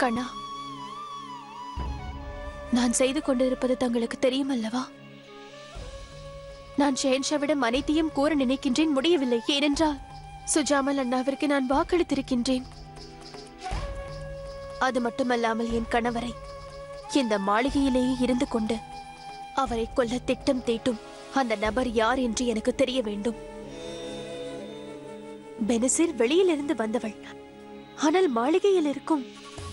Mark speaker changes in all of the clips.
Speaker 1: கண்ணா, நான் செய்து கொண்டிருப்பது தங்களுக்கு தெரியும் அல்லவா? நான் ஷெஹன்ஷாவிடம் அனைத்தையும் கூற நினைக்கின்றேன், முடியவில்லை. ஏனென்றால் சுஜாமல் அண்ணாவிற்கு நான் வாக்களித்திருக்கின்றேன். அது மட்டுமல்லாமல் என் கணவரை இந்த மாளிகையிலேயே இருந்து கொண்டு அவரை கொல்ல திட்டம் தீட்டும் அந்த நபர் யார் என்று எனக்கு தெரிய வேண்டும். பெனசீர் வெளியிலிருந்து வந்தவள், ஆனால் மாளிகையில் இருக்கும்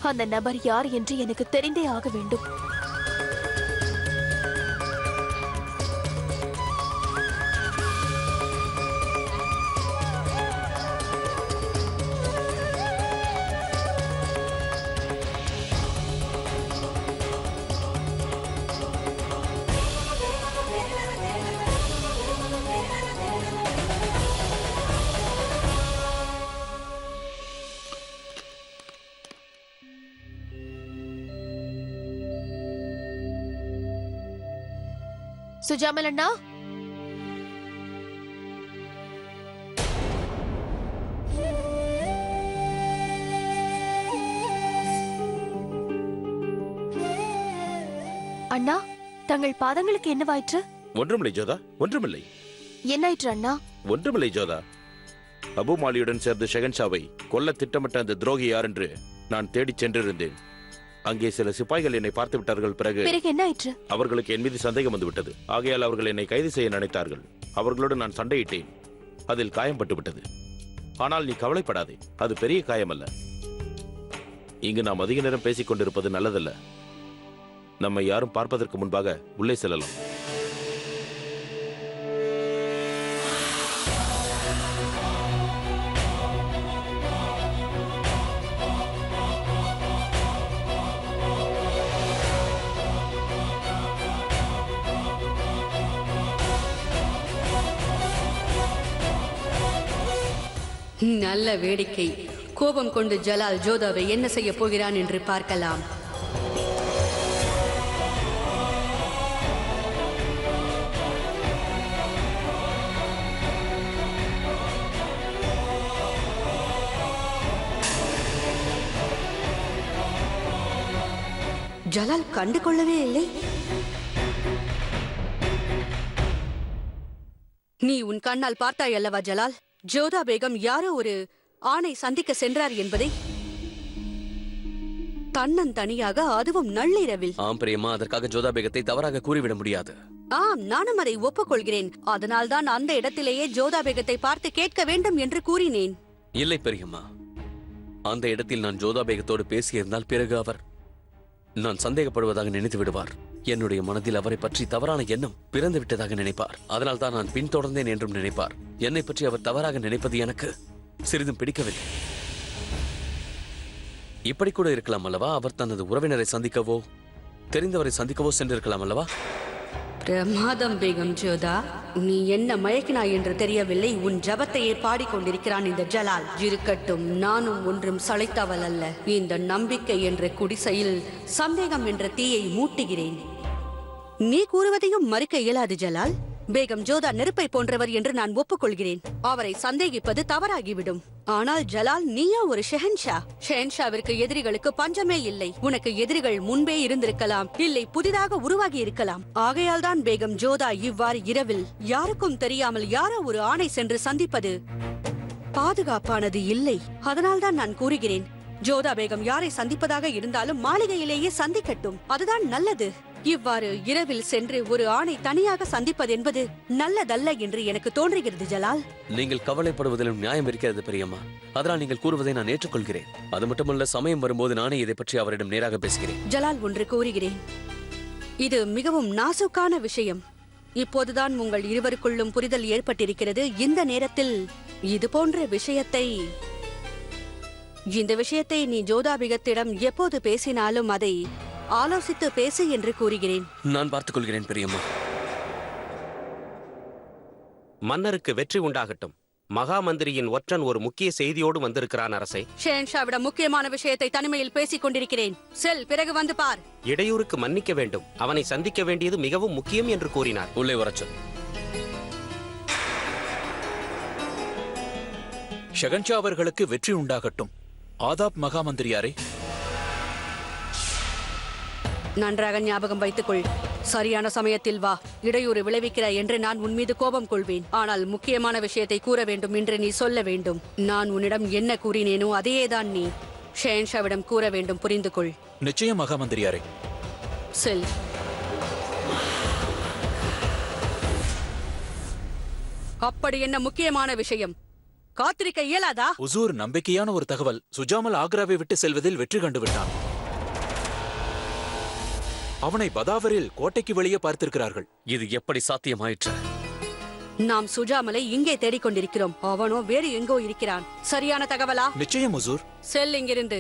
Speaker 1: அந்த நபர் யார் என்று எனக்கு தெரிந்தே ஆக வேண்டும். சுஜாமல் அண்ணா, அண்ணா, தங்கள் பாதங்களுக்கு என்னவாயிற்று?
Speaker 2: ஒன்றுமில்லை ஜோதா, ஒன்றுமில்லை.
Speaker 1: என்னாயிற்று அண்ணா?
Speaker 2: ஒன்றுமில்லை ஜோதா. அபு மாலியுடன் சேர்ந்து ஷெஹன்ஷாவை கொல்ல திட்டமிட்ட அந்த துரோகி யார் என்று நான் தேடிச் சென்றிருந்தேன். அங்கே சில சிப்பாய்கள் என்னை பார்த்து விட்டார்கள். பிறகு
Speaker 1: என்ன ஆயிற்று?
Speaker 2: அவர்களுக்கு என் மீது சந்தேகம் வந்துவிட்டது. ஆகையால் அவர்கள் என்னை கைது செய்ய நினைத்தார்கள். அவர்களோடு நான் சண்டையிட்டேன். அதில் காயம்பட்டு விட்டது. ஆனால் நீ கவலைப்படாதே, அது பெரிய காயம் அல்ல. இங்கு நாம் அதிக நேரம் பேசிக் கொண்டிருப்பது நல்லதல்ல. நம்மை யாரும் பார்ப்பதற்கு முன்பாக உள்ளே செல்லலாம்.
Speaker 3: நல்ல வேடிக்கை. கோபம் கொண்டு ஜலால் ஜோதாவை என்ன செய்ய போகிறான் என்று பார்க்கலாம். ஜலால் கண்டு கொள்ளவே இல்லை. நீ உன் கண்ணால் பார்த்தாய் அல்லவா ஜலால்? ஜோதா பேகம் யாரோ ஒரு ஆணை சந்திக்க சென்றார் என்பதை, தன்னந்தனியாக, அதுவும் நள்ளிரவில்.
Speaker 4: ஆம் பிரியமா, அதற்காக ஜோதா பேகத்தை தவறாக கூறிவிட முடியாது.
Speaker 3: ஆம், நானும் அதை ஒப்புக்கொள்கிறேன். அதனால்தான் அந்த இடத்திலேயே ஜோதா பேகத்தை பார்த்து கேட்க வேண்டும் என்று கூறினேன்.
Speaker 4: இல்லை பெரியம்மா, அந்த இடத்தில் நான் ஜோதா பேகத்தோடு பேசியிருந்தால் பிறகு அவர் நான் சந்தேகப்படுவதாக நினைத்து விடுவார். என்னுடைய மனதில் அவரை பற்றி தவறான எண்ணம் பிறந்து விட்டதாக நினைப்பார். அதனால் தான் நான் பின்தொடர்ந்தேன் என்றும் நினைப்பார். என்னை பற்றி அவர் தவறாக நினைப்பது எனக்கு சிறிதும் பிடிக்கவில்லை. இப்படி கூட இருக்கலாம் அல்லவா? அவர் தனது உறவினரை சந்திக்கவோ தெரிந்தவரை சந்திக்கவோ சென்றிருக்கலாம் அல்லவா?
Speaker 3: பிரமாதம் பேகம் ஜோதா, நீ என்ன மயக்கினாய் என்று தெரியவில்லை. உன் ஜபத்தையே பாடிக்கொண்டிருக்கிறான் இந்த ஜலால். இருக்கட்டும், நானும் ஒன்றும் சளைத்தவள் அல்ல. இந்த நம்பிக்கை என்ற குடிசையில் சந்தேகம் என்ற தீயை மூட்டுகிறேன். நீ கூறுவதையும் மறுக்க இயலாது ஜலால். பேகம் ஜோதா நெருப்பை போன்றவர் என்று நான் ஒப்புக்கொள்கிறேன். அவரை சந்தேகிப்பது தவறாகிவிடும். ஆனால் ஜலால், நீயா ஒரு ஷெஹன்ஷா? ஷெஹன்ஷாவிற்கு எதிரிகளுக்கு பஞ்சமே இல்லை. உனக்கு எதிரிகள் முன்பே இருந்திருக்கலாம், இல்லை புதிதாக உருவாகி இருக்கலாம். ஆகையால் தான் பேகம் ஜோதா இவ்வாறு இரவில் யாருக்கும் தெரியாமல் யாரோ ஒரு ஆணை சென்று சந்திப்பது பாதுகாப்பானது இல்லை. அதனால்தான் நான் கூறுகிறேன், ஜோதா பேகம் யாரை சந்திப்பதாக இருந்தாலும் மாளிகையிலேயே சந்திக்கட்டும், அதுதான் நல்லது. இவ்வாறு இரவில் சென்று ஒரு ஆணை தனியாக சந்திப்பது என்பது நல்லதல்ல என்று எனக்கு தோன்றுகிறது ஜலால்.
Speaker 4: நீங்கள் கவலைப்படுவதிலும் நியாயம் இருக்கிறது பெரியம்மா. அதனால் நீங்கள் கூறுவதை நான் ஏற்றுக்கொள்கிறேன். அது மட்டுமல்ல, சமயம் வரும்போது நானே இதை பற்றி அவரிடம் நேராக பேசுகிறேன்.
Speaker 3: ஜலால், ஒன்று கூறுகிறேன். இது மிகவும் நாசுக்கான விஷயம். இப்போதுதான் உங்கள் இருவருக்குள்ளும் புரிதல் ஏற்பட்டிருக்கிறது. இந்த நேரத்தில் இது போன்ற இந்த விஷயத்தை நீ ஜோதாபிகத்திடம் எப்போது பேசினாலும் அதை ஆலோசித்து பேசு என்று கூறுகிறேன்.
Speaker 4: நான் பார்த்துக் கொள்கிறேன் பெரியம்மா.
Speaker 5: மன்னருக்கு வெற்றி உண்டாகட்டும். மகா மந்திரியின் ஒற்றன் ஒரு முக்கிய செய்தியோடு வந்திருக்கிறான் அரசே.
Speaker 3: ஷெஹன்ஷாவிடம் முக்கியமான விஷயத்தை தனிமையில் பேசிக் கொண்டிருக்கிறேன். செல், பிறகு வந்து பார்.
Speaker 5: இடையூறுக்கு மன்னிக்க வேண்டும். அவனை சந்திக்க வேண்டியது மிகவும் முக்கியம் என்று கூறினார்.
Speaker 4: உள்ளே வரச்சொல்.
Speaker 6: ஷெஹன்ஷா அவர்களுக்கு வெற்றி உண்டாகட்டும். ஆதாப் மகா மந்திரியாரே.
Speaker 3: நன்றாக ஞாபகம் வைத்துக்கொள். சரியான சமயத்தில் வா. இடையூறு விளைவிக்கிறாய் என்று நான் உன் மீது கோபம் கொள்வேன். ஆனால் முக்கியமான விஷயத்தை கூற வேண்டும் என்று நீ சொல்ல வேண்டும். நான் உன்னிடம் என்ன கூறினேனோ அதையேதான் நீ ஷெஹன்ஷாவிடம் கூற வேண்டும். புரிந்து கொள்.
Speaker 6: நிச்சயம் மகாமந்திரியாரே.
Speaker 3: செல். அப்படி என்ன முக்கியமான விஷயம்? காத்திருக்க இயலாதா?
Speaker 6: உசூர், நம்பிக்கையான ஒரு தகவல். சுஜாமல் ஆக்ராவை விட்டு செல்வதில் வெற்றி கண்டு விட்டான். அவனை பதாவரில் கோட்டைக்கு வெளியே பார்த்திருக்கிறார்கள்.
Speaker 4: இது எப்படி சாத்தியமாயிற்று?
Speaker 3: நாம் சுஜாமலை இங்கே தேடிக்கொண்டிருக்கிறோம். அவனோ வேறு எங்கோ இருக்கிறான். சரியான தகவலா?
Speaker 6: நிச்சயம் உசூர்.
Speaker 3: செல் இங்கிருந்து.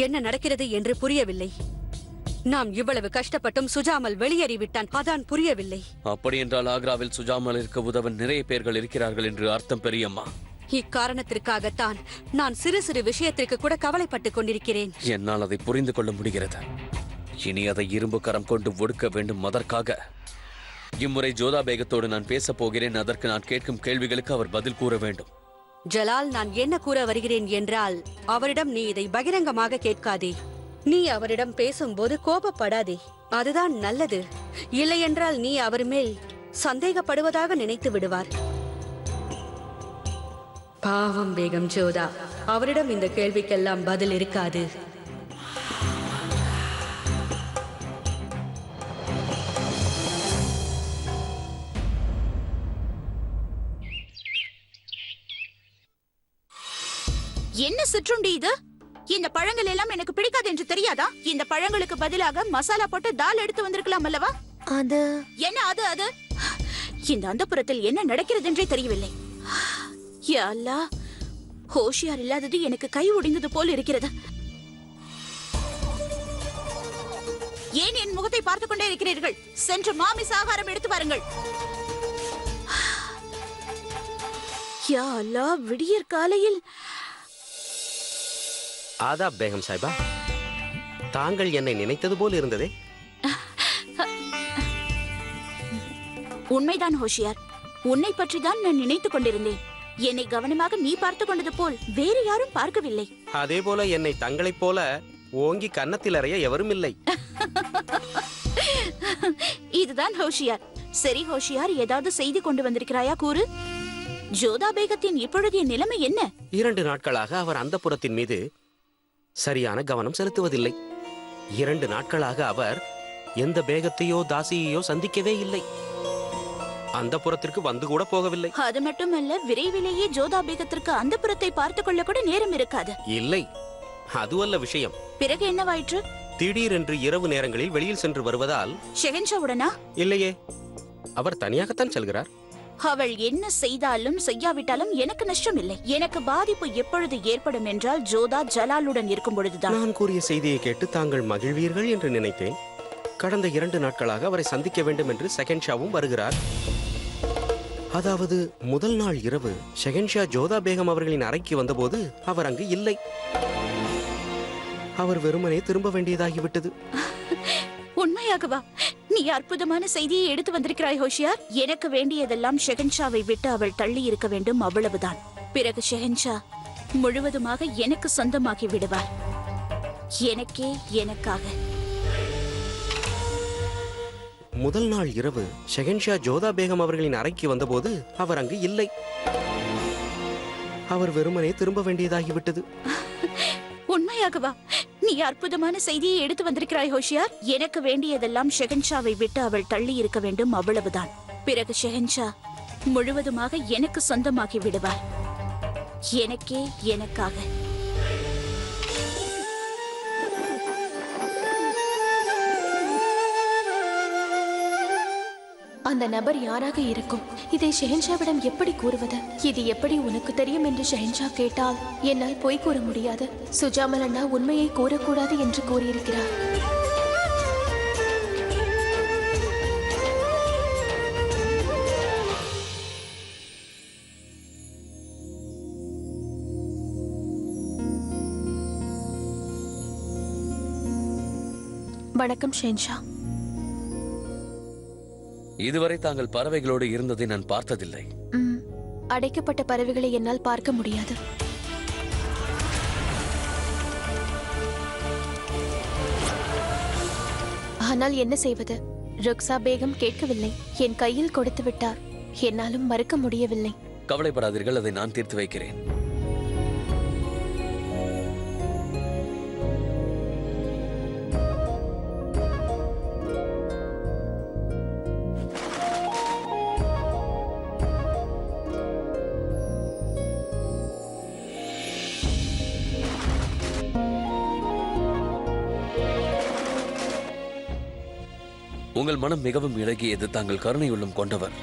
Speaker 3: என்ன நடக்கிறது என்று புரியவில்லை. நாம் இவ்வளவு கஷ்டப்பட்டும் சுஜாமல் வெளியேறிவிட்டான். அதான் புரியவில்லை.
Speaker 4: அப்படி என்றால் ஆக்ராவில் சுஜாமலிற்கு உதவ நிறைய பேர்கள் இருக்கிறார்கள் என்று அர்த்தம் பெரியம்மா.
Speaker 3: இக்காரணத்திற்காகத்தான் நான் சிறு சிறு விஷயத்திற்கு கூட கவலைப்பட்டுக் கொண்டிருக்கிறேன்.
Speaker 4: என்னால் அதை புரிந்து கொள்ள முடிகிறது. இனி அதை இரும்பு கரம் கொண்டு ஒடுக்க வேண்டும். அதற்காக இம்முறை ஜோதா பேகத்தோடு நான் பேசப் போகிறேன். அதற்கு நான் கேட்கும் கேள்விகளுக்கு அவர் பதில் கூற வேண்டும்.
Speaker 3: ஜலால், நான் என்ன கூற வருகிறேன் என்றால், அவரிடம் நீ இதை பகிரங்கமாக கேட்காதே. நீ அவரிடம் பேசும்போது கோபப்படாதே. அதுதான் நல்லது. இல்லையென்றால் நீ அவர் மேல் சந்தேகப்படுவதாக நினைத்து விடுவார். பாவம் பேகம் ஜோதா, அவரிடம் இந்த கேள்விக்கெல்லாம் பதில் இருக்காது.
Speaker 7: என்ன சிற்றுண்டி இது? இந்த பழங்கள் எல்லாம் எனக்கு பிடிக்காது என்று தெரியாதா? இந்த பழங்களுக்கு பதிலாக மசாலா போட்டு தால் எடுத்து வந்திருக்கலாம் அல்லவா?
Speaker 1: அது
Speaker 7: என்ன அது? அது இந்த அந்தப்புறத்தில் என்ன நடக்கிறது என்றே தெரியவில்லை. யா அல்லாஹ், ஹோஷியார் இல்லாதது எனக்கு கை ஒடிந்தது போல் இருக்கிறது. ஏன் என் முகத்தை பார்த்துக் கொண்டே இருக்கிறீர்கள்? சென்று மாமிச ஆகாரம் எடுத்து வாருங்கள். யா அல்லாஹ், விடியற் காலையில்.
Speaker 5: ஆதாப் பேகம் சாஹிபா, தாங்கள் என்னை நினைத்தது போல் இருந்ததே.
Speaker 7: உண்மைதான் ஹோஷியார், உன்னை பற்றி தான் நான் நினைத்துக் கொண்டிருந்தேன். என்னை கவனமாக நீ பார்த்து கொண்டது போல் வேறு யாரும் பார்க்கவில்லை.
Speaker 5: அதே போல என்னை தங்களைப் போல ஓங்கி கன்னத்தில் அறைய எவரும் இல்லை.
Speaker 7: இதுதான் ஹோஷியார். சரி ஹோஷியார், ஏதாவது செய்தி கொண்டு வந்திருக்கிறாயா கூறு. ஜோதா பேகத்தின் இப்பொழுதைய நிலைமை என்ன?
Speaker 5: 2 நாட்களாக அவர் அந்தப்புறத்தின் மீது சரியான கவனம் செலுத்துவதில்லை. 2 நாட்களாக அவர் எந்த பேகத்தையோ தாசியையோ சந்திக்கவே இல்லை. அந்தப்புறத்திற்கு வந்து கூட போகவில்லை.
Speaker 7: அது மட்டுமல்ல, விரைவிலேயே ஜோதா பேகத்திற்கு அந்தப்புறத்தை பார்த்துக் கொள்ள கூட நேரம் இருக்காது.
Speaker 5: இல்லை, அதுவல்ல விஷயம்.
Speaker 7: பிறகு என்னவாயிற்று?
Speaker 5: திடீரென்று இரவு நேரங்களில் வெளியில் சென்று வருவதால்.
Speaker 7: ஷெஹன்ஷாவுடனா?
Speaker 5: இல்லையே, அவர் தனியாகத்தான் செல்கிறார்.
Speaker 7: அவள் என்ன செய்தாலும் செய்யாவிட்டாலும் எனக்கு நஷ்டம் இல்லை. எனக்கு பாதிப்பு எப்பொழுது ஏற்படும் என்றால் ஜோதா ஜலாலுடன் இருக்கும் பொழுதுதான்.
Speaker 5: நான் கூறிய செய்தியை கேட்டு தாங்கள் மகிழ்வீர்கள் என்று நினைத்தேன். கடந்த 2 நாட்களாக அவரை சந்திக்க வேண்டும் என்று ஷெஹன்ஷாவும் வருகிறார். அதாவது முதல் நாள் இரவு ஷெஹன்ஷா ஜோதா பேகம் அவர்களின் அறைக்கு வந்தபோது அவர் அங்கு இல்லை. அவர் வெறுமனே திரும்ப வேண்டியதாகிவிட்டது.
Speaker 7: உண்மையாகவா? நீ அற்புதமான செய்தியை எடுத்து வந்திருக்கிறாய் ஹோஷியார். எனக்கு வேண்டியதெல்லாம் ஷெஹன்ஷாவை விட்டு அவள் தள்ளி இருக்க வேண்டும், அவ்வளவுதான். பிறகு ஷெஹன்ஷா முழுவதுமாக எனக்கு சொந்தமாகி விடுவார். எனக்கே, எனக்காக.
Speaker 5: முதல் நாள் இரவு ஷெஹன்ஷா ஜோதா பேகம் அவர்களின் அறைக்கு வந்தபோது அவர் அங்கு இல்லை. அவர் வெறுமனே திரும்ப வேண்டியதாகிவிட்டது.
Speaker 7: உண்மையாகவா? நீ அற்புதமான செய்தியை எடுத்து வந்திருக்கிறாய் ஹோஷியார். எனக்கு வேண்டியதெல்லாம் ஷெஹன்ஷாவை விட்டு அவள் தள்ளி இருக்க வேண்டும், அவ்வளவுதான். பிறகு ஷெஹன்ஷா முழுவதுமாக எனக்கு சொந்தமாகி விடுவார். எனக்கே, எனக்காக.
Speaker 1: அந்த நபர் யாராக இருக்கும்? இதை ஷெஹன்ஷாவிடம் எப்படி கூறுவது? இது எப்படி உனக்கு தெரியும் என்று ஷெஹன்ஷா கேட்டால் என்னால் பொய் கூற முடியாது. சுஜாமல் அண்ணா உண்மையை கூறக்கூடாது என்று கூறியிருக்கிறார். வணக்கம் ஷெஹன்ஷா.
Speaker 4: இதுவரை தாங்கள் பறவைகளோடு இருந்ததை நான் பார்த்ததில்லை.
Speaker 1: அடைக்கப்பட்ட பறவைகளை என்னால் பார்க்க முடியாது. ஆனால் என்ன செய்வது? ருக்ஸா பேகம் கேட்கவில்லை. என் கையில் கொடுத்து விட்டார். என்னாலும் மறுக்க முடியவில்லை.
Speaker 4: கவலைப்படாதீர்கள், அதை நான் தீர்த்து வைக்கிறேன். உங்கள் மனம் மிகவும் இழகியது. தாங்கள் கருணை உள்ளம் கொண்டவர்.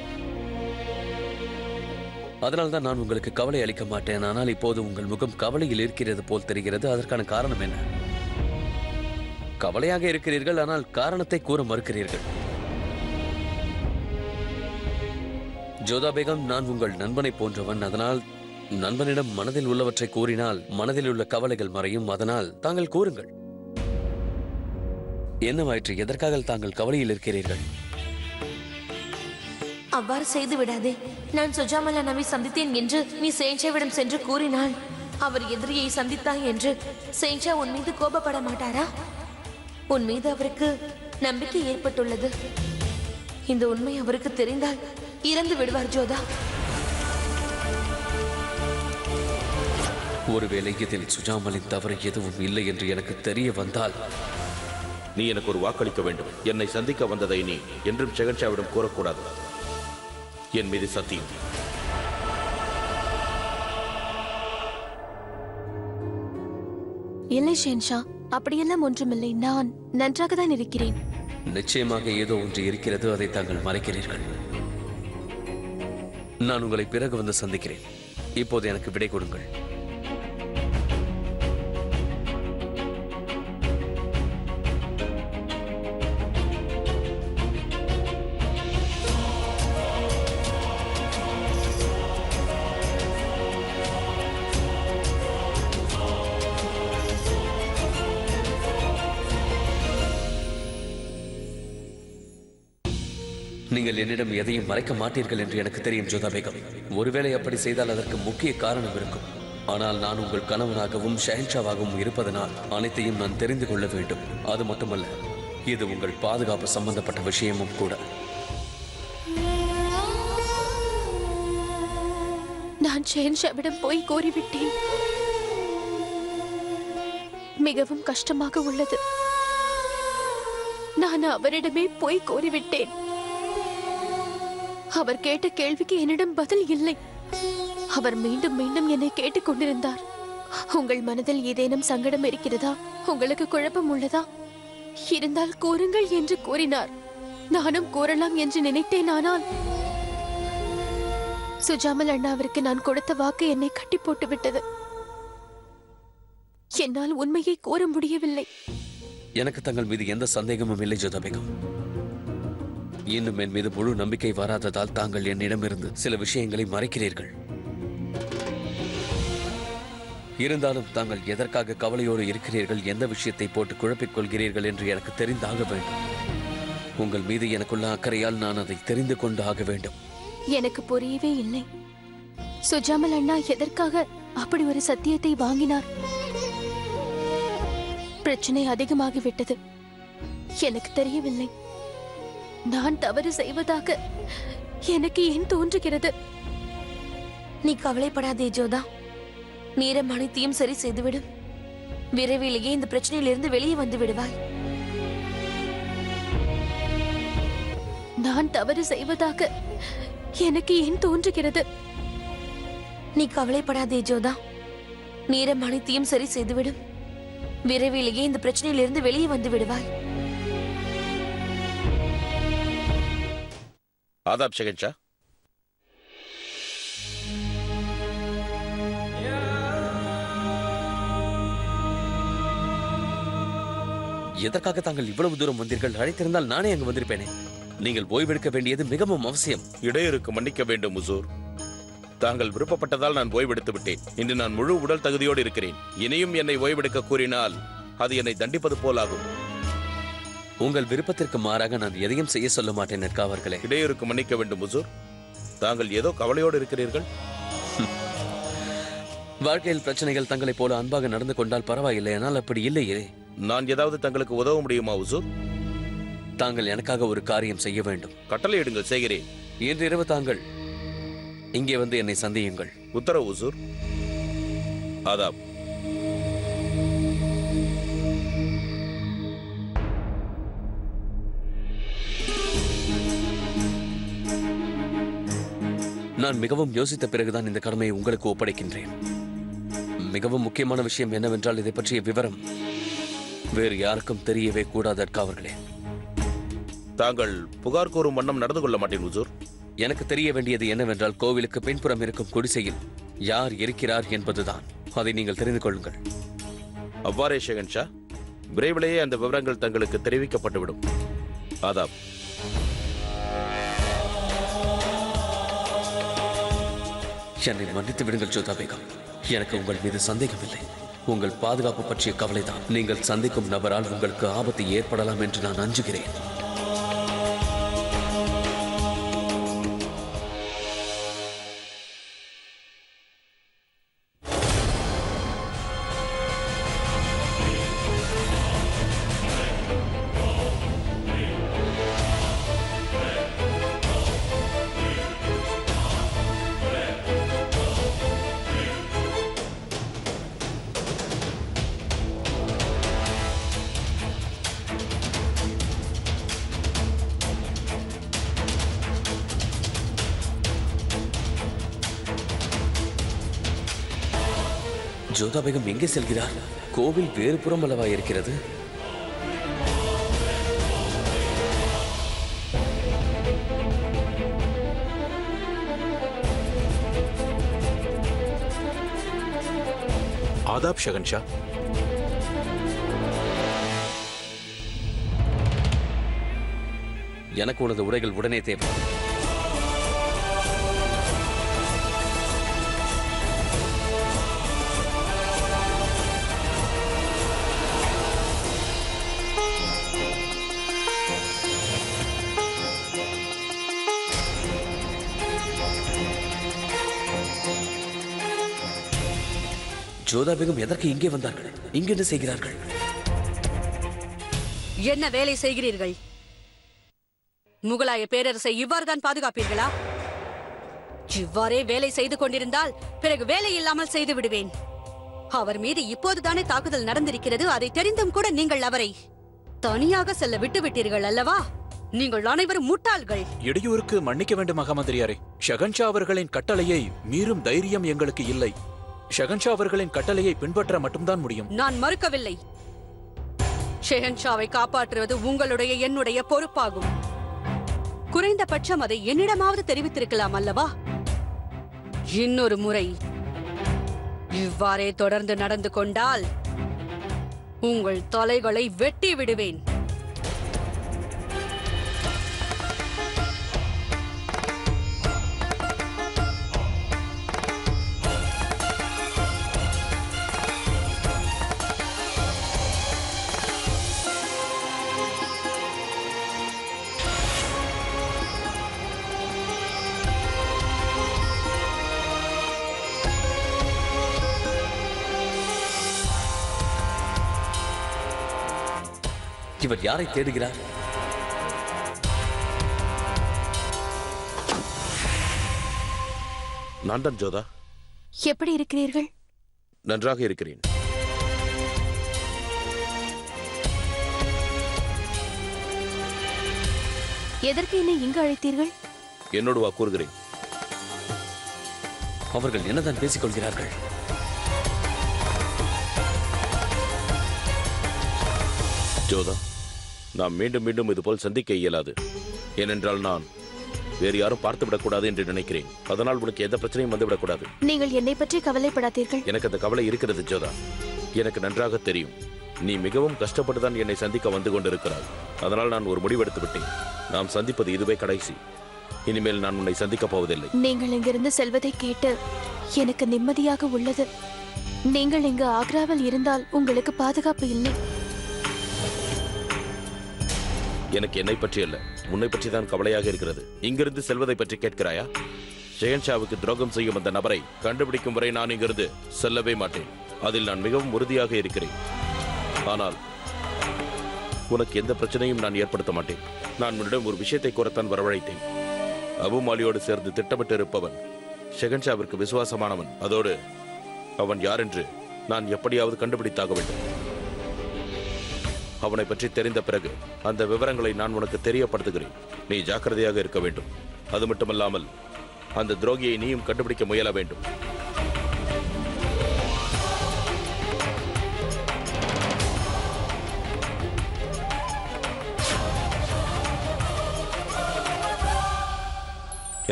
Speaker 4: அதனால்தான் நான் உங்களுக்கு கவலை அளிக்க மாட்டேன். ஆனால் இப்போது உங்கள் முகம் கவலையில் இருக்கிறது போல் தெரிகிறது. அதற்கான காரணம் என்ன? கவலையாக இருக்கிறீர்கள், ஆனால் காரணத்தை கூற மறுக்கிறீர்கள். ஜோதா பேகம், நான் உங்கள் நண்பனை போன்றவன். அதனால் நண்பனிடம் மனதில் உள்ளவற்றை கூறினால் மனதில் உள்ள கவலைகள் மறையும். அதனால் தாங்கள் கூறுங்கள். என்னவாயிற்று? எதற்காக தாங்கள் கவலையில் இருக்கிறீர்கள்?
Speaker 8: அவ்வாறு செய்து விடாதே. நான் சுஜாமல் அண்ணாவை சந்தித்தேன் என்று நீ சேஞ்சாவிடம் சென்று கூறினாள். அவர் எதிரியை சந்தித்தாய் என்று சேஞ்சா உன் மீது கோபப்பட மாட்டாரா? உன் மீது அவருக்கு நம்பிக்கை ஏற்பட்டுள்ளது. இந்த உண்மை அவருக்கு தெரிந்தால் இறந்து விடுவார் ஜோதா.
Speaker 4: ஒருவேளை இதில் சுஜாமலின் தவறு எதுவும் இல்லை என்று எனக்கு தெரிய வந்தால்
Speaker 2: நீ எனக்கு ஒரு வாக்களிக்க வேண்டும். என்னை சந்திக்க வந்ததை நீ என்றும் ஷெஹன்ஷாவிடம் கூறக்கூடாது. என் மீது சத்தியம்.
Speaker 1: இல்லை ஷெஹன்ஷா, அப்படியெல்லாம் ஒன்றுமில்லை. நான் நன்றாக தான் இருக்கிறேன்.
Speaker 4: நிச்சயமாக ஏதோ ஒன்று இருக்கிறது. அதை தாங்கள் மறைக்கிறீர்கள். நான் உங்களை பிறகு வந்து சந்திக்கிறேன். இப்போது எனக்கு விடை கொடுங்கள். நீங்கள் என்னிடம் எதையும் மறைக்க மாட்டீர்கள் என்று எனக்கு தெரியும் ஜோதா பேகம். ஒருவேளை அப்படி செய்தால் அதற்கு முக்கிய காரணம் இருக்கும். ஆனால் நான் உங்கள் கணவனாகவும் ஷெஹன்ஷாவாகவும் இருப்பதனால் அனைத்தையும் நான் தெரிந்து கொள்ள வேண்டும். அது மட்டுமல்ல, இது உங்கள் பாதுகாப்பு சம்பந்தப்பட்ட விஷயமும் கூட.
Speaker 1: நான் ஷெஹன்ஷாவிடம் போய் கோரிவிட்டேன். மிகவும் கஷ்டமாக உள்ளது. நான் அவரிடமே போய் கோரிவிட்டேன். அவர் கேட்ட கேள்விக்கு என்னிடம் பதில் இல்லை. அவர் மீண்டும் மீண்டும் என்னை கேட்டுக் கொண்டிருந்தார். உங்கள் மனதில் ஏதேனும் சங்கடம் இருக்கிறதா? உங்களுக்கு குழப்பம் உள்ளதா? இருந்தால் கூறுங்கள் என்று கூறினார். நானும் கூறலாம் என்று நினைத்தேன். ஆனால் சுஜாமல் அண்ணாவிற்கு நான் கொடுத்த வாக்கு என்னை கட்டி போட்டு விட்டது. என்னால் உண்மையை கூற முடியவில்லை.
Speaker 4: எனக்கு தங்கள் மீது எந்த சந்தேகமும் இல்லை ஜோதா பேகம். இன்னும் என் மீது முழு நம்பிக்கை வராததால் தாங்கள் என்னிடமிருந்து சில விஷயங்களை மறைக்கிறீர்கள். இருந்தாலும் தாங்கள் எதற்காக கவலையோடு இருக்கிறீர்கள், எந்த விஷயத்தை போட்டு குழப்பிக் கொள்கிறீர்கள் என்று எனக்கு தெரிந்தாக வேண்டும். உங்கள் மீது எனக்குள்ள அக்கறையால் நான் அதை தெரிந்து கொண்டு ஆக வேண்டும்.
Speaker 1: எனக்கு புரியவே இல்லை. சுஜாமல் அண்ணா எதற்காக அப்படி ஒரு சத்தியத்தை வாங்கினார்? பிரச்சனை அதிகமாகிவிட்டது. எனக்கு தெரியவில்லை. நான் தவறு செய்வதாக எனக்கு ஏன் தோன்றுகிறது?
Speaker 8: நீ கவலைப்படாதே ஜோதா. நேரம் அனைத்தையும் சரி செய்துவிடும். விரைவிலேயே இந்த பிரச்சனையிலிருந்து வெளியே வந்து விடுவாய்.
Speaker 1: நான் தவறு செய்வதாக எனக்கு ஏன் தோன்றுகிறது?
Speaker 8: நீ கவலைப்படாதே ஜோதா. நேரம் அனைத்தையும் சரி செய்துவிடும். விரைவிலேயே இந்த பிரச்சனையிலிருந்து வெளியே வந்து விடுவாய்.
Speaker 2: ஆதாப் ஷெஹன்ஷா.
Speaker 4: எதற்காக தாங்கள் இவ்வளவு தூரம் வந்தீர்கள்? அழைத்திருந்தால் நானே அங்கு வந்திருப்பேனே. நீங்கள் ஓய்வெடுக்க வேண்டியது மிகவும் அவசியம்.
Speaker 2: இடையூறுக்கு மன்னிக்க வேண்டும் முசூர். தாங்கள் விருப்பப்பட்டதால் நான் ஓய்வெடுத்து விட்டேன். இன்று நான் முழு உடல் தகுதியோடு இருக்கிறேன். இனியும் என்னை ஓய்வெடுக்க கூறினால் அது என்னை தண்டிப்பது போலாகும்.
Speaker 4: உங்கள் விருப்பத்திற்கு மாறாக நான் எதையும் செய்ய சொல்ல மாட்டேன் நெற்காவர்களே.
Speaker 2: இடையூறுக்கு மன்னிக்க வேண்டும் முசூர். தாங்கள் ஏதோ கவலையோடு இருக்கிறீர்கள்.
Speaker 4: வாழ்க்கையில் பிரச்சனைகள் தங்களைப் போல அன்பாக நடந்து கொண்டால் பரவாயில்லை. ஆனால் அப்படி இல்லையே.
Speaker 2: நான் ஏதாவது தங்களுக்கு உதவ முடியுமா உசூர்?
Speaker 4: தாங்கள் எனக்காக ஒரு காரியம் செய்ய வேண்டும்.
Speaker 2: கட்டளையிடுங்கள், செய்கிறேன்.
Speaker 4: இன்றிரவு தாங்கள் இங்கே வந்து என்னை சந்தியுங்கள்.
Speaker 2: உத்தரவு ஹுசூர். ஆதாப்.
Speaker 4: நான் மிகவும் யோசித்த பிறகுதான் இந்த கடமையை உங்களுக்கு ஒப்படைக்கின்றேன். மிகவும் முக்கியமான விஷயம் என்னவென்றால் இதை பற்றிய விவரம் வேறு யாருக்கும் தெரியவே கூடாது அவர்களே.
Speaker 2: தாங்கள் புகார் கூறும் வண்ணம் நடந்து கொள்ள மாட்டேன் ஹுசூர்.
Speaker 4: எனக்கு தெரிய வேண்டியது என்னவென்றால் கோவிலுக்கு பின்புறம் இருக்கும் குடிசையில் யார் இருக்கிறார் என்பதுதான். அதை நீங்கள் தெரிந்து கொள்ளுங்கள்.
Speaker 2: அவ்வாறே ஷெஹன்ஷா, விரைவிலேயே அந்த விவரங்கள் தங்களுக்கு தெரிவிக்கப்பட்டுவிடும். ஆதாப்.
Speaker 4: என்னை மன்னித்து விடுங்கள் ஜோதா பேகம். எனக்கு உங்கள் மீது சந்தேகமில்லை. உங்கள் பாதுகாப்பு பற்றிய கவலைதான். நீங்கள் சந்திக்கும் நபரால் உங்களுக்கு ஆபத்து ஏற்படலாம் என்று நான் அஞ்சுகிறேன். ஜோதா பேகம் எங்கே செல்கிறார்? கோவில் வேறு புறம் அல்லவா இருக்கிறது?
Speaker 6: ஆதாப் ஷெஹன்ஷா.
Speaker 4: எனக்கு உனது உடைகள் உடனே தேவை. ஜோதா பேகம் எதற்கு இங்கே வந்தார்கள்? இங்கு என்ன செய்கிறார்கள்?
Speaker 3: என்ன வேலை செய்கிறீர்கள்? முகலாய பேரரசை இவ்வாறுதான் பாதுகாப்பீர்களா? இவ்வாறே வேலை செய்து கொண்டிருந்தால் பிறகு வேலை இல்லாமல் செய்து விடுவேன். அவர் மீது இப்போதுதானே தாக்குதல் நடந்திருக்கிறது. அதை தெரிந்தும் கூட நீங்கள் அவரை தனியாக செல்ல விட்டுவிட்டீர்கள் அல்லவா? நீங்கள் அனைவரும் முட்டாள்கள்.
Speaker 6: இடையூறுக்கு மன்னிக்க வேண்டும் மகாமந்திரியாரே. ஷெஹன்ஷா அவர்களின் கட்டளையை மீறும் தைரியம் எங்களுக்கு இல்லை. ஷெஹன்ஷா அவர்களின் கட்டளையை பின்பற்ற மட்டும்தான் முடியும்.
Speaker 3: நான் மறுக்கவில்லை. ஷெஹன்ஷாவை காப்பாற்றுவது உங்களுடைய என்னுடைய பொறுப்பாகும். குறைந்தபட்சம் அதை என்னிடமாவது தெரிவித்திருக்கலாம் அல்லவா? இன்னொரு முறை இவ்வாறே தொடர்ந்து நடந்து கொண்டால் உங்கள் தலைகளை வெட்டி விடுவேன்.
Speaker 4: இவர் யாரை தேடுகிறார்?
Speaker 2: நான் தான் ஜோதா.
Speaker 1: எப்படி இருக்கிறீர்கள்?
Speaker 2: நன்றாக இருக்கிறேன்.
Speaker 1: எதற்கு என்னை இங்கு அழைத்தீர்கள்?
Speaker 2: என்னோடு வா, கூறுகிறேன்.
Speaker 4: அவர்கள் என்னதான் பேசிக் கொள்கிறார்கள்?
Speaker 2: ஜோதா, நாம் மீண்டும் மீண்டும் இதுபோல் சந்திக்க இயலாது. ஏனென்றால் நான் வேறு யாரும் பார்த்துவிடக்கூடாது என்று நினைக்கிறேன். அதனால் உனக்கு எந்த பிரச்சனையும் வந்துவிடக்கூடாது.
Speaker 1: நீங்கள் என்னை பற்றி கவலைப்படாதீர்கள்.
Speaker 2: எனக்கு அந்த கவலை இருக்கிறது ஜோதா. எனக்கு நன்றாக தெரியும். நீ மிகவும் கஷ்டப்பட்டுதான் என்னை சந்திக்க வந்து கொண்டிருக்கிறாய். அதனால் நான் ஒரு முடிவெடுத்து விட்டேன். நாம் சந்திப்பது இதுவே கடைசி. இனிமேல் நான் உன்னை சந்திக்கப் போவதில்லை.
Speaker 1: நீங்கள் இங்கிருந்து செல்வதை கேட்டு எனக்கு நிம்மதியாக உள்ளது. நீங்கள் இங்கு ஆக்ராவில் இருந்தால் உங்களுக்கு பாதுகாப்பு இல்லை.
Speaker 2: எனக்கு என்னை பற்றி அல்ல, உன்னை பற்றி தான் கவலையாக இருக்கிறது. இங்கிருந்து செல்வதை பற்றி கேட்கிறாயா? ஷெஹன்ஷாவுக்கு துரோகம் செய்யும் அந்த நபரை கண்டுபிடிக்கும் வரை நான் இங்கிருந்து செல்லவே மாட்டேன். அதில் நான் மிகவும் உறுதியாக இருக்கிறேன். ஆனால் உனக்கு எந்த பிரச்சனையும் நான் ஏற்படுத்த மாட்டேன். நான் உன்னிடம் ஒரு விஷயத்தை கூறத்தான் வரவழைத்தேன். அபு மாலியோடு சேர்ந்து திட்டமிட்டு இருப்பவன் ஷெகன்ஷாவிற்கு விசுவாசமானவன். அதோடு அவன் யார் என்று நான் எப்படியாவது கண்டுபிடித்தாக வேண்டும். அவனை பற்றி தெரிந்த பிறகு அந்த விவரங்களை நான் உனக்கு தெரியப்படுத்துகிறேன். நீ ஜாக்கிரதையாக இருக்க வேண்டும். அது மட்டுமல்லாமல் அந்த துரோகியை நீயும் கண்டுபிடிக்க முயல வேண்டும்.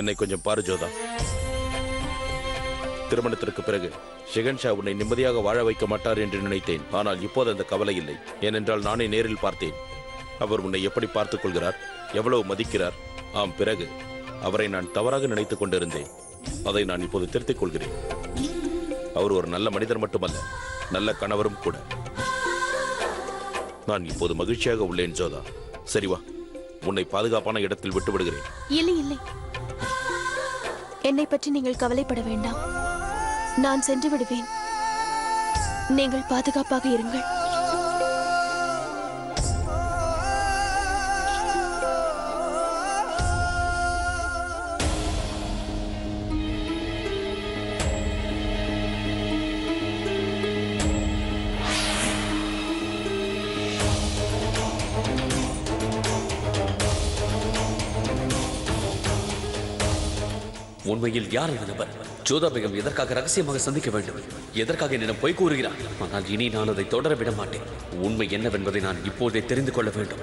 Speaker 2: என்னை கொஞ்சம் பாரு ஜோதா. திருமணத்திற்கு பிறகு ஷெகன்ஷா உன்னை நிம்மதியாக வாழ வைக்க மாட்டார் என்று நினைத்தேன். ஆனால் இப்போது அந்த கவலை இல்லை. ஏனென்றால் நானே நேரில் பார்த்தேன். அவர் உன்னை எப்படி பார்த்துக் கொள்கிறார், எவ்வளவு மதிக்கிறார். ஆம், பிறகு அவரை நான் தவறாக நினைத்துக் கொண்டிருந்தேன். அதை நான் இப்போது திருத்திக் கொள்கிறேன். அவர் ஒரு நல்ல மனிதர் மட்டுமல்ல, நல்ல கணவரும் கூட. நான் இப்போது மகிழ்ச்சியாக உள்ளேன் ஜோதா. சரி வா, உன்னை பாதுகாப்பான இடத்தில் விட்டு விடுகிறேன்.
Speaker 1: இல்லை இல்லை, என்னை பற்றி நீங்கள் கவலைப்பட வேண்டாம். நான் சென்று விடுவேன். நீங்கள் பாதுகாப்பாக இருங்கள்.
Speaker 4: உண்மையில் யார் இந்த நபர்? ஜோதா பேகம் எதற்காக ரகசியமாக சந்திக்க வேண்டும்? எதற்காக என்னிடம் பொய் கூறுகிறார்? ஆனால் இனி நான் அதை தொடர விட மாட்டேன். உண்மை என்னவென்பதை நான் இப்போதே தெரிந்து கொள்ள வேண்டும்.